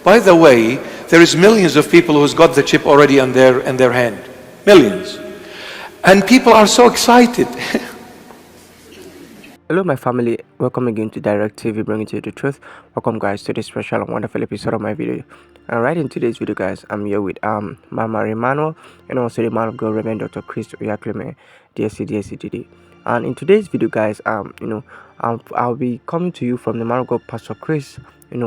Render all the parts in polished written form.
By the way, there is millions of people who's got the chip already in their hand. Millions. And people are so excited. Hello my family, welcome again to Direct TV, bringing to you the truth. Welcome guys to this special and wonderful episode of my video. And right in today's video guys, I'm here with Mama Emmanuel and also the man of God Reverend Dr. Chris Oyakhilome, DSC. And in today's video guys, I'll be coming to you from the man of God Pastor Chris,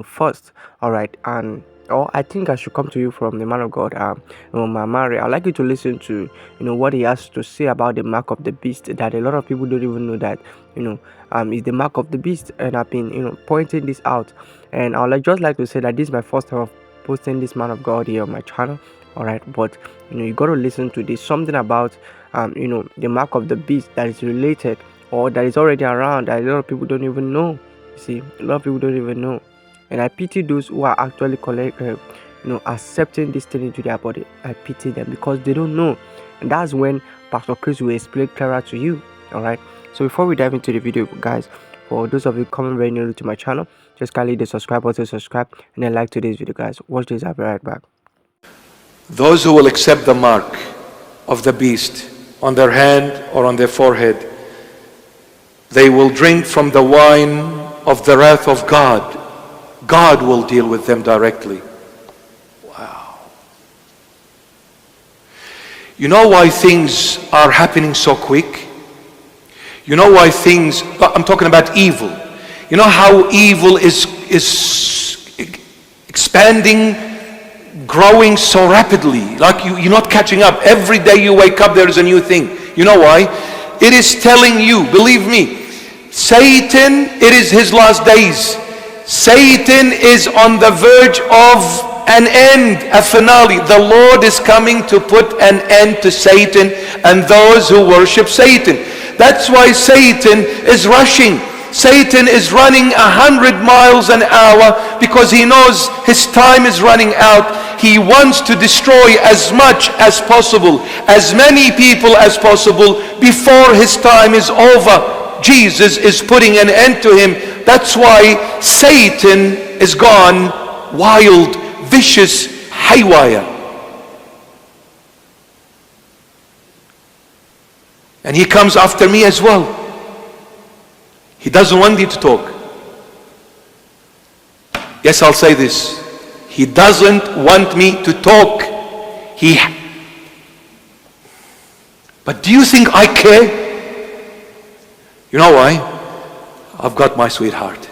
first. Alright, and I think I should come to you from the man of God, Mama. I'd like you to listen to, what he has to say about the mark of the beast, that a lot of people don't even know that, is the mark of the beast, and I've been, pointing this out. And I would just like to say that this is my first time of posting this man of God here on my channel. Alright, but, you got to listen to this, something about, the mark of the beast that is related or that is already around that a lot of people don't even know. You see, a lot of people don't even know. And I pity those who are actually accepting this thing into their body. I pity them because they don't know. And that's when Pastor Chris will explain clearer to you. Alright. So before we dive into the video, guys, for those of you coming very new to my channel, just kindly hit the subscribe button, subscribe, and then like today's video, guys. Watch this, I'll be right back. Those who will accept the mark of the beast on their hand or on their forehead, they will drink from the wine of the wrath of God. God will deal with them directly. Wow. You know why things are happening so quick? You know why I'm talking about evil. You know how evil is expanding, growing so rapidly, like you're not catching up. Every day you wake up, there is a new thing. You know why? It is telling you, believe me, Satan, it is his last days. Satan is on the verge of an end, a finale. The Lord is coming to put an end to Satan and those who worship Satan. That's why Satan is rushing. Satan is running 100 miles an hour because he knows his time is running out. He wants to destroy as much as possible, as many people as possible before his time is over. Jesus is putting an end to him. That's why Satan is gone wild, vicious, haywire. And he comes after me as well. He doesn't want you to talk. Yes, I'll say this. He doesn't want me to talk. But do you think I care? You know why? I've got my sweetheart.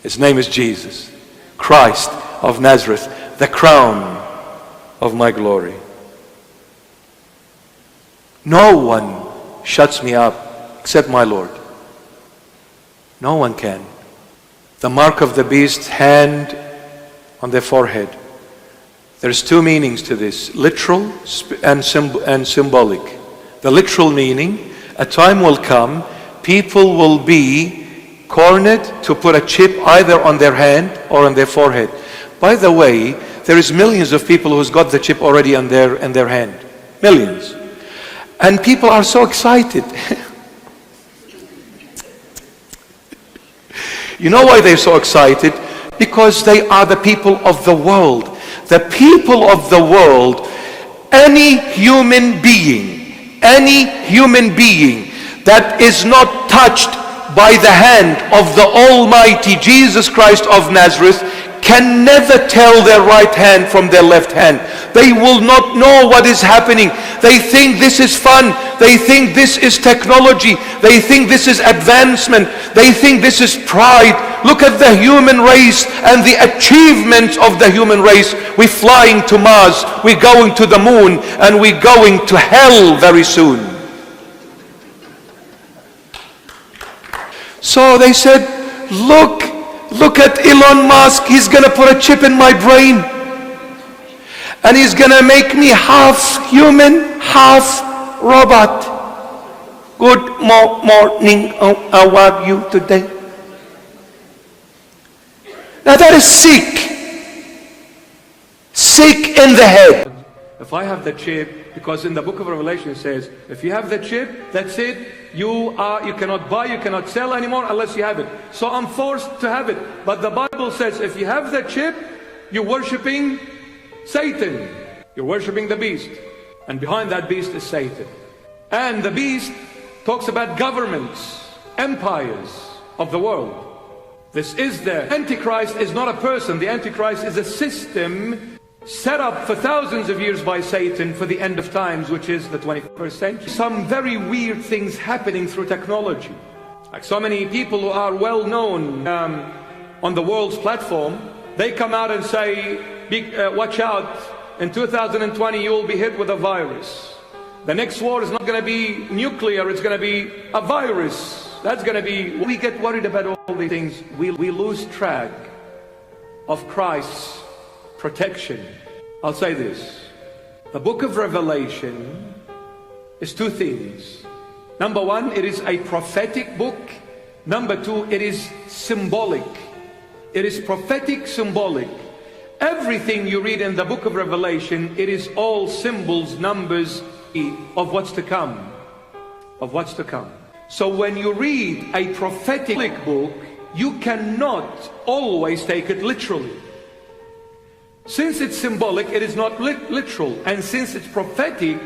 His name is Jesus, Christ of Nazareth, the crown of my glory. No one shuts me up except my Lord. No one can. The mark of the beast's hand on their forehead. There's two meanings to this, literal and symbolic. The literal meaning, a time will come, people will be cornered to put a chip either on their hand or on their forehead. By the way, there is millions of people who's got the chip already in their hand. Millions. And people are so excited. You know why they're so excited? Because they are the people of the world. The people of the world, any human being that is not touched by the hand of the Almighty Jesus Christ of Nazareth can never tell their right hand from their left hand. They will not know what is happening. They think this is fun. They think this is technology. They think this is advancement. They think this is pride. Look at the human race and the achievements of the human race. We're flying to Mars. We're going to the moon. And we're going to hell very soon. So they said, look at Elon Musk. He's going to put a chip in my brain. And he's going to make me half human, half robot. Good morning. How are you today? Now that is sick. Sick in the head. If I have the chip, because in the book of Revelation it says, if you have the chip, that's it. You cannot buy, you cannot sell anymore unless you have it. So I'm forced to have it. But the Bible says if you have the chip, You're worshiping Satan. You're worshiping the beast. And behind that beast is Satan. And the beast talks about governments, empires of the world. This is the Antichrist is not a person. The Antichrist is a system set up for thousands of years by Satan for the end of times, which is the 21st century. Some very weird things happening through technology. Like so many people who are well known on the world's platform, they come out and say, watch out, in 2020 you'll be hit with a virus. The next war is not going to be nuclear, it's going to be a virus. That's going to be, we get worried about all these things. We lose track of Christ's protection. I'll say this. The book of Revelation is two things. Number one, it is a prophetic book. Number two, it is symbolic. It is prophetic, symbolic. Everything you read in the book of Revelation, it is all symbols, numbers of what's to come. Of what's to come. So when you read a prophetic book, you cannot always take it literally. Since it's symbolic, it is not literal. And since it's prophetic,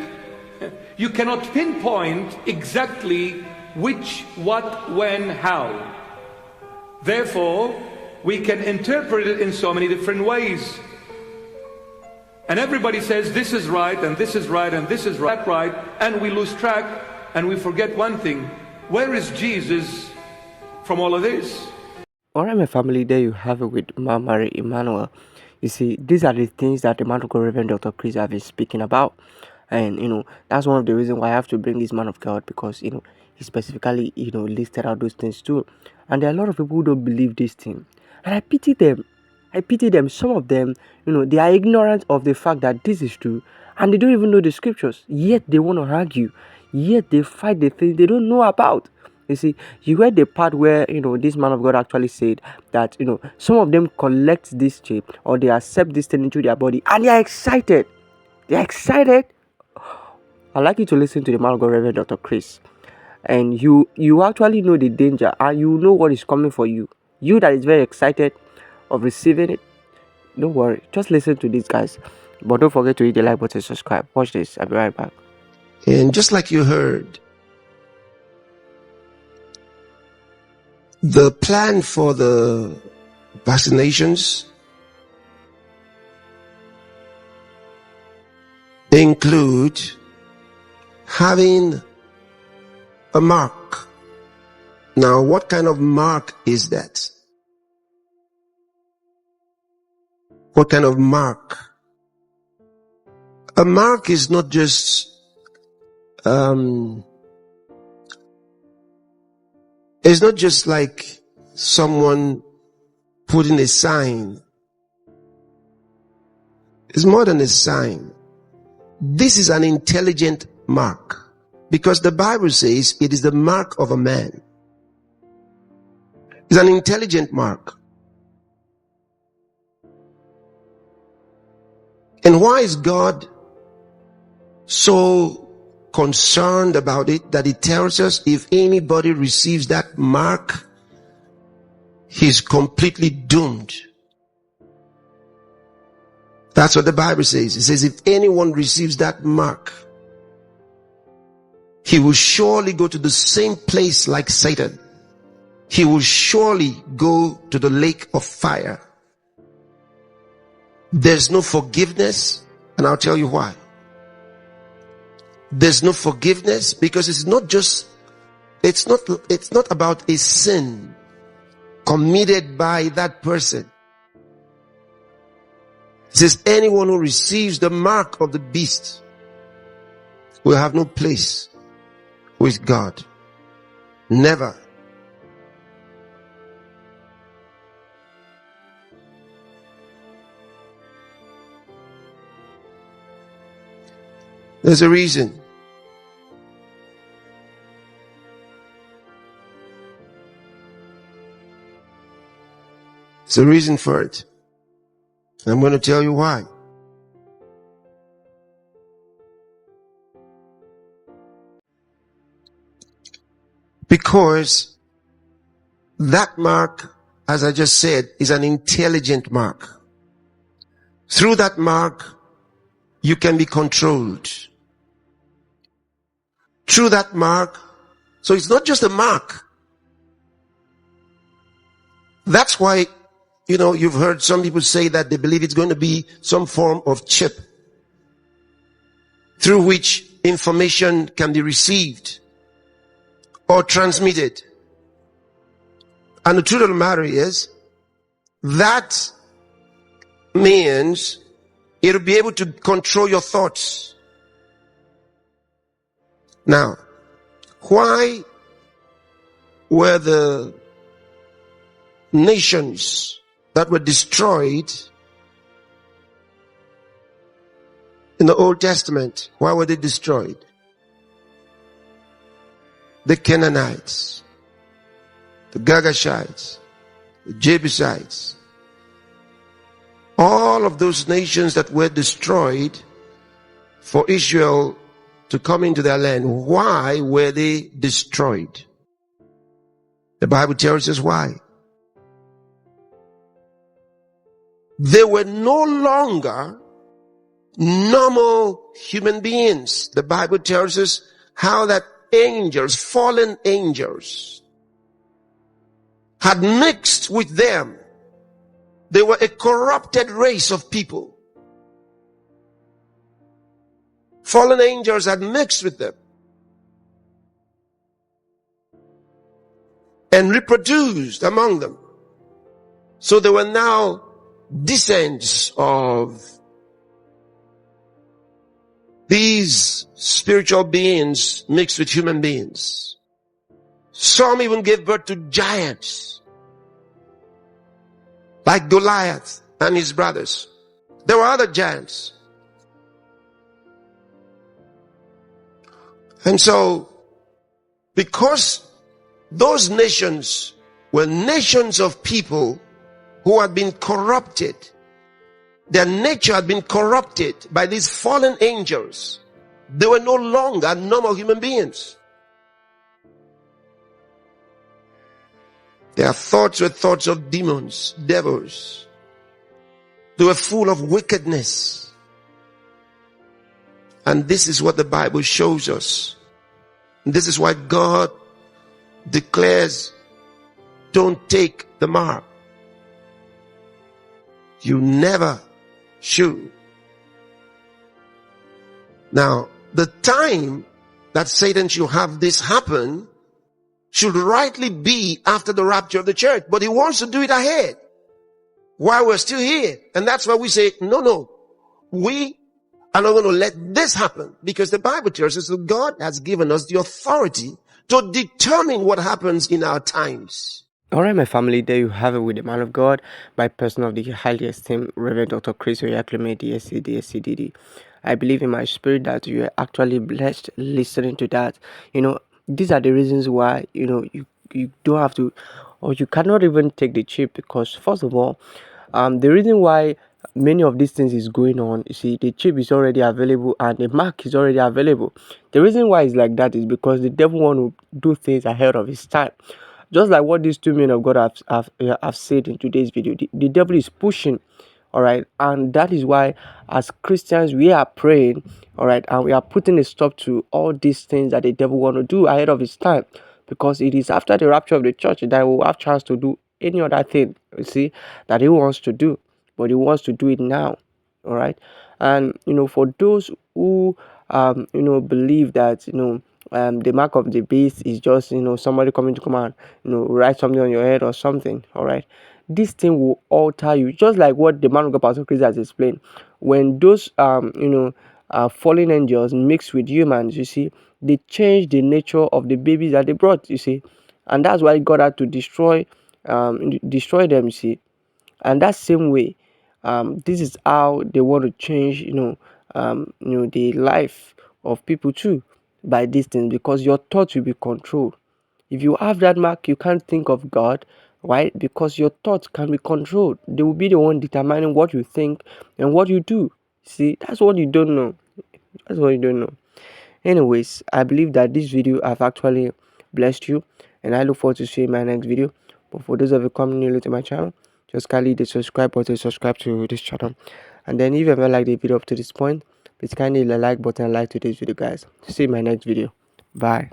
you cannot pinpoint exactly which, what, when, how. Therefore, we can interpret it in so many different ways. And everybody says this is right, and this is right, and this is right, and we lose track, and we forget one thing. Where is Jesus from all of this? Alright, my family, there you have it with Mama Emmanuel. You see, these are the things that the man of God, Reverend Dr. Chris, have been speaking about. And, that's one of the reasons why I have to bring this man of God, because, he specifically, listed out those things too. And there are a lot of people who don't believe this thing. And I pity them. Some of them, they are ignorant of the fact that this is true. And they don't even know the scriptures. Yet they want to argue. Yet they fight the things they don't know about. You see, you heard the part where, this man of God actually said that, some of them collect this chip or they accept this thing into their body and they are excited. They are excited. I'd like you to listen to the man of God, Reverend Dr. Chris. And you actually know the danger and you know what is coming for you. You that is very excited of receiving it, don't worry. Just listen to these guys. But don't forget to hit the like button and subscribe. Watch this. I'll be right back. And just like you heard, the plan for the vaccinations include having a mark. Now, what kind of mark is that? What kind of mark? A mark is not just it's not just like someone putting a sign. It's more than a sign. This is an intelligent mark, because the Bible says it is the mark of a man. It's an intelligent mark. And why is God so concerned about it that He tells us if anybody receives that mark, he's completely doomed? That's what the Bible says. It says if anyone receives that mark, he will surely go to the same place like Satan. He will surely go to the lake of fire. There's no forgiveness, and I'll tell you why. There's no forgiveness because it's not about a sin committed by that person. It says anyone who receives the mark of the beast will have no place with God. Never. There's a reason. There's a reason for it. I'm going to tell you why. Because that mark, as I just said, is an intelligent mark. Through that mark, you can be controlled. Through that mark, so it's not just a mark. That's why, you've heard some people say that they believe it's going to be some form of chip through which information can be received or transmitted. And the truth of the matter is, that means it'll be able to control your thoughts. Now, why were the nations that were destroyed in the Old Testament, why were they destroyed? The Canaanites, the Girgashites, the Jebusites, all of those nations that were destroyed for Israel to come into their land. Why were they destroyed? The Bible tells us why. They were no longer normal human beings. The Bible tells us how that angels, fallen angels, had mixed with them. They were a corrupted race of people. Fallen angels had mixed with them and reproduced among them. So they were now descendants of these spiritual beings mixed with human beings. Some even gave birth to giants like Goliath and his brothers. There were other giants. And so, because those nations were nations of people who had been corrupted, their nature had been corrupted by these fallen angels, they were no longer normal human beings. Their thoughts were thoughts of demons, devils. They were full of wickedness. And this is what the Bible shows us. And this is why God declares, don't take the mark. You never should. Now, the time that Satan should have this happen should rightly be after the rapture of the church, but he wants to do it ahead while we're still here. And that's why we say, no, we are not going to let this happen, because the Bible tells us that God has given us the authority to determine what happens in our times. Alright, my family, there you have it with the man of God, my person of the highly esteemed Reverend Dr. Oyakhilome, DSC, DSCDD. I believe in my spirit that you are actually blessed listening to that. These are the reasons why, you don't have to, or you cannot even take the chip, because first of all, the reason why many of these things is going on, you see, the chip is already available and the mark is already available. The reason why it's like that is because the devil want to do things ahead of his time. Just like what these two men of God have said in today's video, the devil is pushing, all right, and that is why as Christians we are praying, all right, and we are putting a stop to all these things that the devil want to do ahead of his time, because it is after the rapture of the church that we will have chance to do any other thing, you see, that he wants to do, but he wants to do it now, all right. And for those who believe that the mark of the beast is just somebody coming to come and write something on your head or something, all right, this thing will alter you, just like what the man of God Pastor Chris has explained. When those fallen angels mix with humans, you see, they change the nature of the babies that they brought, you see, and that's why God had to destroy them, you see. And that same way, this is how they want to change the life of people too, by these things, because your thoughts will be controlled. If you have that mark, you can't think of God. Why? Because your thoughts can be controlled. They will be the one determining what you think and what you do. See, that's what you don't know. That's what you don't know. Anyways, I believe that this video have actually blessed you, and I look forward to seeing my next video. But for those of you coming new to my channel, just kindly hit the subscribe button, subscribe to this channel, And then if you ever like the video up to this point, please kindly hit the like button and like today's video, guys. See you in my next video. Bye.